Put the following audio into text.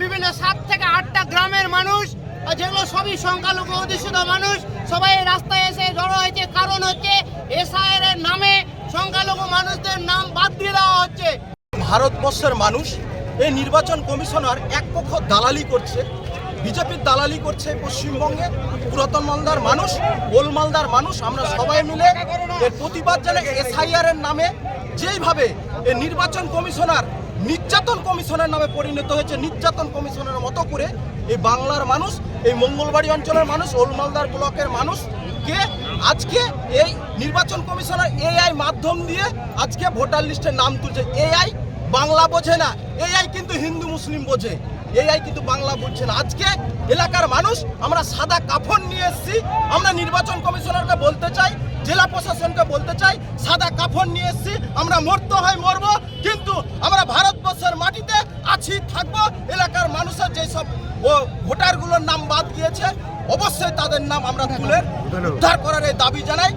বিভিন্ন 7 থেকে 8টা গ্রামের মানুষ, যেগুলো সবই সংখ্যালঘু অধ্যুষিত মানুষ, সবাই রাস্তায় এসে জড়ো হয়েছে। কারণ হচ্ছে এসআইআর এর নামে সংখ্যালঘু মানুষদের নাম বাদ দিয়ে দেওয়া হচ্ছে। ভারতবর্ষের মানুষ এই নির্বাচন কমিশনার এক পক্ষ দালালি করছে, বিজেপির দালালি করছে পশ্চিমবঙ্গে। পুরাতন মালদার মানুষ, ওল্ড মালদার মানুষ, আমরা সবাই মিলে এর প্রতিবাদ জানাই। এসআইআর এর নামে যেইভাবে এই নির্বাচন কমিশনার নির্যাতন কমিশনের নামে পরিণত হয়েছে, নির্যাতন কমিশনের মতো করে এই বাংলার মানুষ, এই মঙ্গলবাড়ি অঞ্চলের মানুষ, ওল্ড মালদার ব্লকের মানুষকে আজকে এই নির্বাচন কমিশনার এআই মাধ্যম দিয়ে আজকে ভোটার লিস্টের নাম তুলছে। এআই বাংলা বোঝে না, এআই কিন্তু হিন্দু মুসলিম বোঝে, এআই কিন্তু বাংলা বুঝছে না। আজকে এলাকার মানুষ আমরা সাদা কাফন নিয়ে এসেছি। আমরা নির্বাচন কমিশনারকে বলতে চাই, জেলা প্রশাসনকে বলতে চাই, সাদা কাফন নিয়ে এসেছি। আমরা মরতে হয় মরবো, কিন্তু আমরা ভারতবর্ষের মাটিতে আছি, থাকবো। এলাকার মানুষের যেসব ভোটারগুলোর নাম বাদ গিয়েছে, অবশ্যই তাদের নাম আমরা তুলে উদ্ধার করার এই দাবি জানাই।